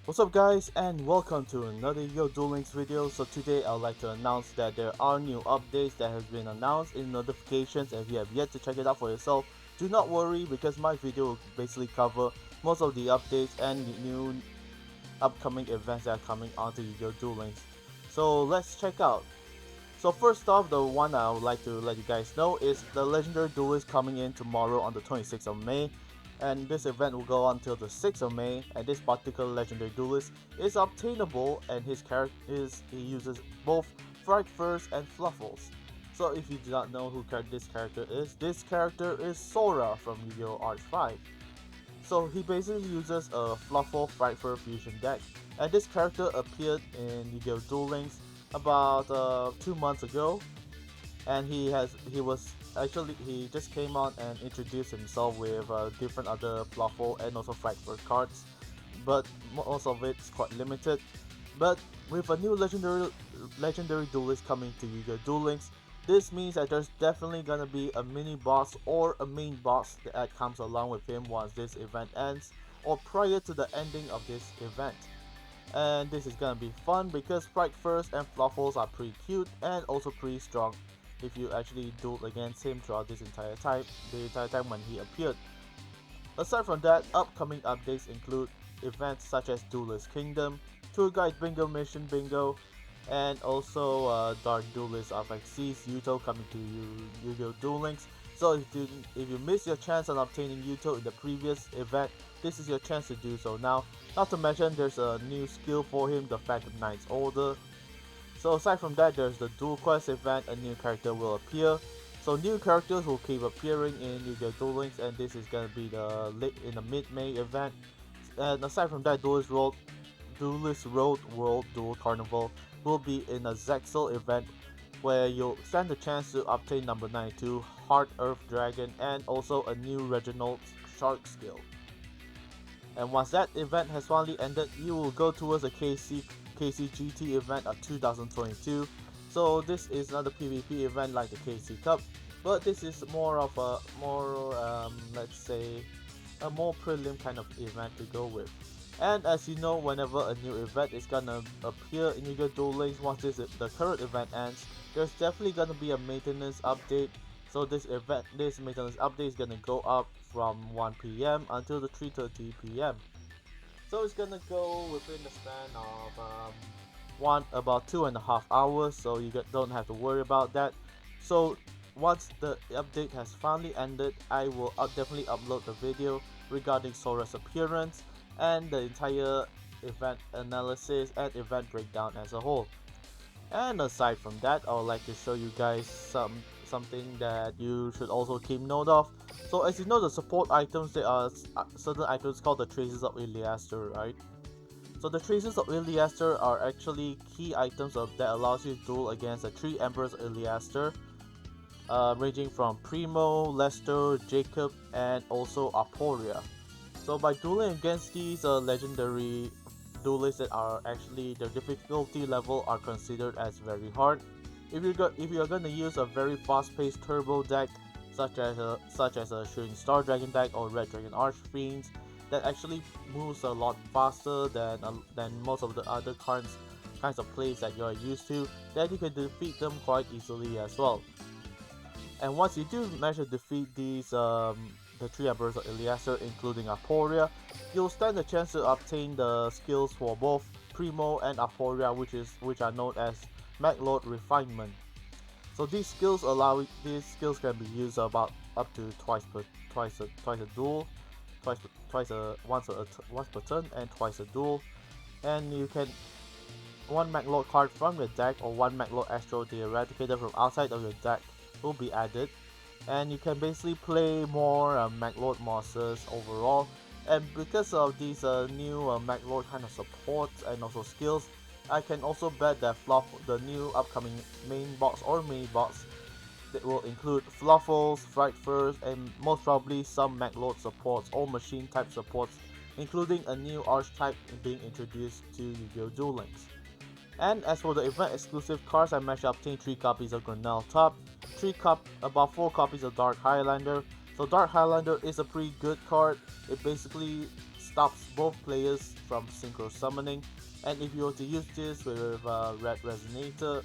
What's up guys, and welcome to another YuGiOh Duel Links video. So today I would like to announce that there are new updates that have been announced in notifications, and if you have yet to check it out for yourself, do not worry because my video will basically cover most of the updates and the new upcoming events that are coming onto YuGiOh Duel Links. So let's check out. So first off, the one I would like to let you guys know is the Legendary Duelist coming in tomorrow on the 26th of May. And this event will go on until the 6th of May, and this particular Legendary Duelist is obtainable, and his character he uses both frightfurs and fluffals. So if you do not know who this character is Sora from Yu-Gi-Oh! Arch 5. So he basically uses a fluffal frightfur fusion deck, and this character appeared in Yu-Gi-Oh! Duel Links about 2 months ago, and he just came on and introduced himself with different other fluffal and also frightfur cards, but most of it's quite limited. But with a new legendary duelist coming to Yu-Gi-Oh! Duel Links, this means that there's definitely gonna be a mini boss or a main boss that comes along with him once this event ends or prior to the ending of this event. And this is gonna be fun because frightfurs and fluffals are pretty cute and also pretty strong if you actually duel against him throughout the entire time when he appeared. Aside from that, upcoming updates include events such as Duelist Kingdom, Tour Guide Bingo Mission Bingo, and also Dark Duelist of Xyz YuGiOh coming to YuGiOh Duel Links. So if you missed your chance on obtaining YuGiOh in the previous event, this is your chance to do so now. Not to mention there's a new skill for him, the Phantom Knight's Order. So aside from that, there's the Duel Quest event, a new character will appear. So new characters will keep appearing in Yu-Gi-Oh! Duel Links, and this is gonna be the mid-May event. And aside from that, Duelist Road World Duel Carnival will be in a Zexal event where you'll stand the chance to obtain number 92, Heart Earth Dragon, and also a new Reginald Shark skill. And once that event has finally ended, you will go towards a KCGT event of 2022. So this is another PvP event like the KC Cup, but this is more of a let's say a more prelim kind of event to go with. And as you know, whenever a new event is gonna appear in Yu-Gi-Oh! Duel Links, once the current event ends, there's definitely gonna be a maintenance update. So this maintenance update is gonna go up from 1 PM until the 3:30 PM. So it's gonna go within the span of about 2.5 hours. So you don't have to worry about that. So once the update has finally ended, I will definitely upload the video regarding Sora's appearance and the entire event analysis and event breakdown as a whole. And aside from that, I would like to show you guys something that you should also keep note of. So as you know, the support items, there are certain items called the Traces of Illiaster, right? So the Traces of Illiaster are actually key items that allows you to duel against the Three Emperors of Illiaster, ranging from Primo, Lester, Jacob, and also Aporia. So by dueling against these legendary duelists that are actually their difficulty level are considered as very hard. If you're gonna use a very fast-paced turbo deck such as a Shooting Star Dragon deck or Red Dragon Archfiends that actually moves a lot faster than most of the other kinds of plays that you are used to, then you can defeat them quite easily as well. And once you do manage to defeat the Three Emperors of Illiaster, including Aporia, you'll stand a chance to obtain the skills for both Primo and Aporia, which are known as Maglord Refinement. So these skills can be used about up to twice a duel, once per turn, and twice a duel. And you can one Maglord card from your deck or one Maglord Astro the Eradicator from outside of your deck will be added, and you can basically play more Maglord monsters overall. And because of these new Maglord kind of supports and also skills, I can also bet that the new upcoming main box or mini box that will include Fluffals, Frightfurs, and most probably some Maglord supports or machine type supports, including a new archetype being introduced to Yu-Gi-Oh! Duel Links. And as for the event exclusive cards, I managed to obtain 3 copies of Grenell Top, about 4 copies of Dark Highlander. So Dark Highlander is a pretty good card. It basically stops both players from synchro summoning, and if you were to use this with Red Resonator,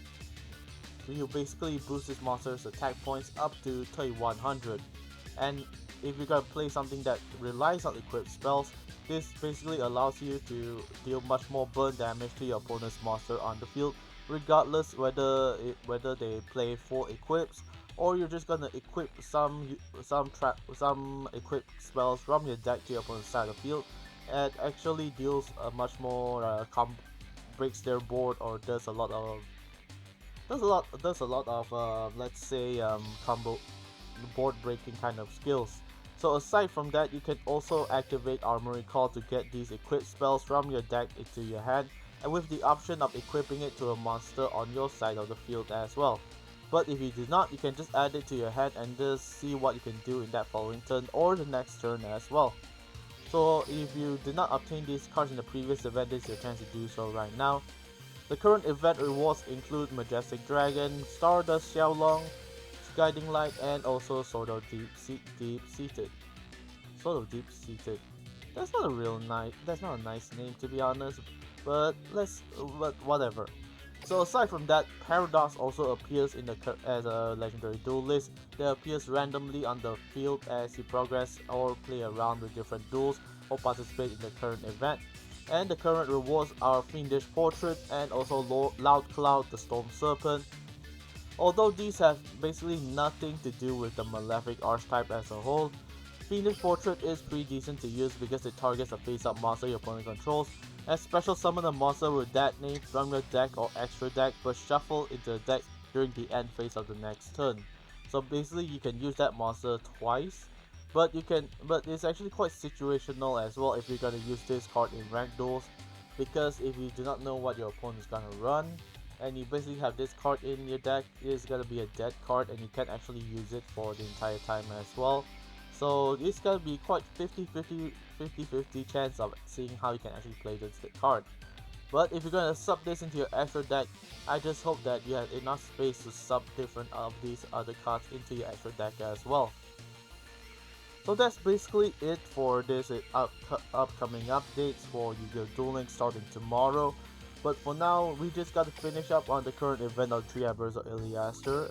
you basically boost this monster's attack points up to 3100. And if you're gonna play something that relies on equipped spells, this basically allows you to deal much more burn damage to your opponent's monster on the field, regardless whether they play full equips or you're just gonna equip some equipped spells from your deck to your opponent's side of the field. It actually deals a much more breaks their board or does a lot of let's say combo board breaking kind of skills. So aside from that, you can also activate Armory Call to get these equipped spells from your deck into your hand, and with the option of equipping it to a monster on your side of the field as well. But if you do not, you can just add it to your hand and just see what you can do in that following turn or the next turn as well. So if you did not obtain these cards in the previous event, this is your chance to do so right now. The current event rewards include Majestic Dragon, Stardust Xiaolong, Guiding Light, and also Sword of Deep-Seated. Sword of Deep-Seated. That's not a nice name to be honest, but whatever. So aside from that, Paradox also appears as a Legendary Duelist that appears randomly on the field as you progress or play around with different duels or participate in the current event. And the current rewards are Fiendish Portrait and also Loud Cloud the Storm Serpent. Although these have basically nothing to do with the Malefic archetype as a whole, Fiendish Portrait is pretty decent to use because it targets a face-up monster your opponent controls, and special summon a monster with that name from your deck or extra deck but shuffle into the deck during the end phase of the next turn. So basically you can use that monster twice, but it's actually quite situational as well if you're gonna use this card in ranked duels, because if you do not know what your opponent is gonna run, and you basically have this card in your deck, it is gonna be a dead card and you can't actually use it for the entire time as well. So it's gonna be quite 50-50 chance of seeing how you can actually play this card. But if you're gonna sub this into your extra deck, I just hope that you have enough space to sub different of these other cards into your extra deck as well. So that's basically it for this upcoming updates for YuGiOh Duel Links starting tomorrow. But for now, we just gotta finish up on the current event of Three Emperors of Illiaster.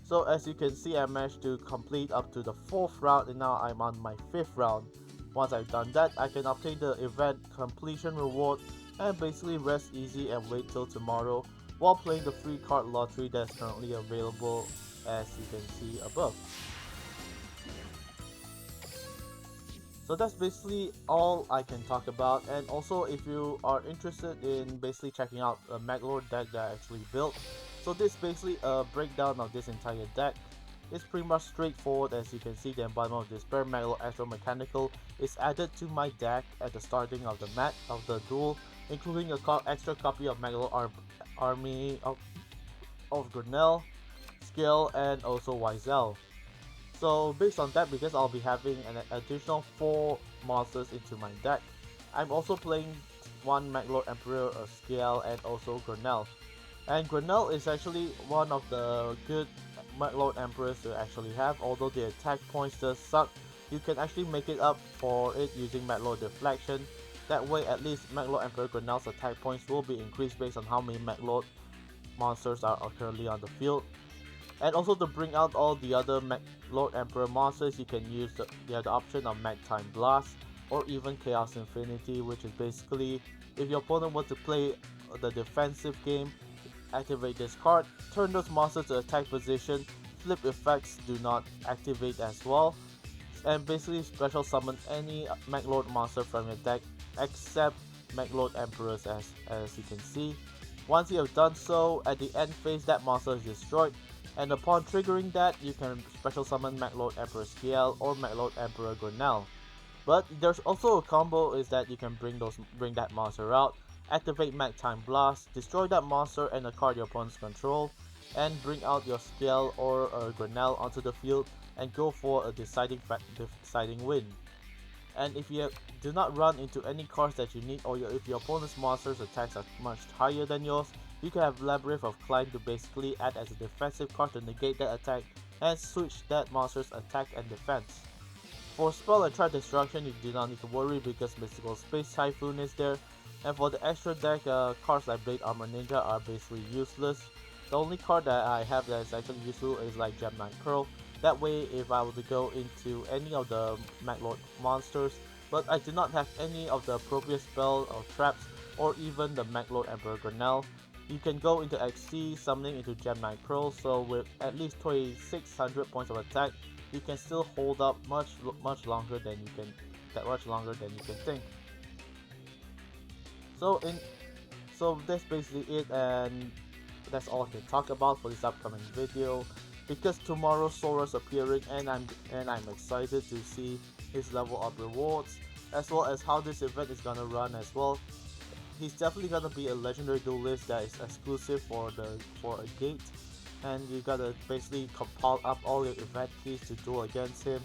So as you can see, I managed to complete up to the 4th round and now I'm on my 5th round. Once I've done that, I can obtain the event completion reward and basically rest easy and wait till tomorrow while playing the free card lottery that's currently available as you can see above. So that's basically all I can talk about, and also if you are interested in basically checking out a Maglord deck that I actually built, so this is basically a breakdown of this entire deck. It's pretty much straightforward. As you can see, the embodiment of Despair Maglord Astromechanical is added to my deck at the starting of the duel, including a extra copy of Maglord Army of Grinnell, Skill, and also Wizel. So based on that, because I'll be having an additional 4 monsters into my deck, I'm also playing one Maglord Emperor of Scale and also Grinnell. And Grinnell is actually one of the good Maglord Emperors to actually have, although the attack points does suck. You can actually make it up for it using Maglord Deflection. That way at least Maglord Emperor Grinnell's attack points will be increased based on how many Maglord monsters are currently on the field. And also to bring out all the other Maglord Emperor monsters, you can use the option of Magtime Blast or even Chaos Infinity, which is basically if your opponent wants to play the defensive game, activate this card, turn those monsters to attack position, flip effects do not activate as well, and basically special summon any Maglord monster from your deck except Maglord Emperors as you can see. Once you have done so, at the end phase that monster is destroyed, and upon triggering that, you can special summon Maglord Emperor Scale or Maglord Emperor Grinnell. But there's also a combo is that you can bring that monster out, activate Magtime Blast, destroy that monster and a card your opponents control, and bring out your Scale or Grinnell onto the field and go for a deciding win. And if you do not run into any cards that you need, or if your opponent's monster's attacks are much higher than yours, you can have Labyrinth of Climb to basically add as a defensive card to negate that attack and switch that monster's attack and defense. For spell and trap destruction, you do not need to worry because Mystical Space Typhoon is there. And for the extra deck, cards like Blade Armor Ninja are basically useless. The only card that I have that is actually useful is like Gemini Curl. That way, if I were to go into any of the Maglord monsters, but I do not have any of the appropriate spell or traps, or even the Maglord Emperor Grenell, you can go into XC, summoning into Gemini Curl, so with at least 2600 points of attack, you can still hold up much longer than you can think. So that's basically it, and that's all I can talk about for this upcoming video. Because tomorrow Sora's appearing, and I'm excited to see his level up rewards, as well as how this event is gonna run as well. He's definitely gonna be a legendary duelist that is exclusive for a gate, and you gotta basically compile up all your event keys to duel against him.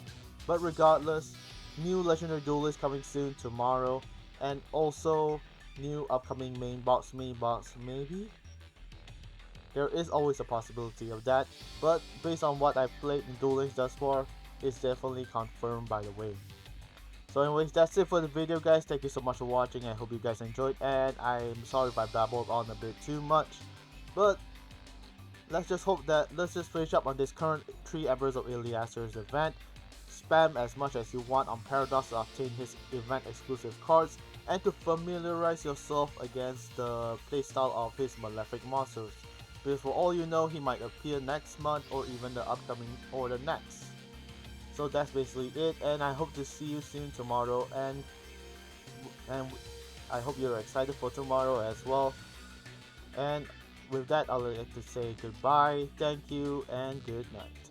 But regardless, new legendary duelist coming soon tomorrow, and also new upcoming main box, mini box, maybe? There is always a possibility of that, but based on what I've played in Duel Links thus far, it's definitely confirmed by the way. So anyways, that's it for the video guys. Thank you so much for watching. I hope you guys enjoyed, and I'm sorry if I babbled on a bit too much, but let's just finish up on this current Three Emperors of Illiaster's event. Spam as much as you want on Paradox to obtain his event exclusive cards, and to familiarize yourself against the playstyle of his malefic monsters. Because for all you know, he might appear next month or even the upcoming or the next. So that's basically it, and I hope to see you soon tomorrow, and I hope you're excited for tomorrow as well. And with that, I'd like to say goodbye, thank you, and good night.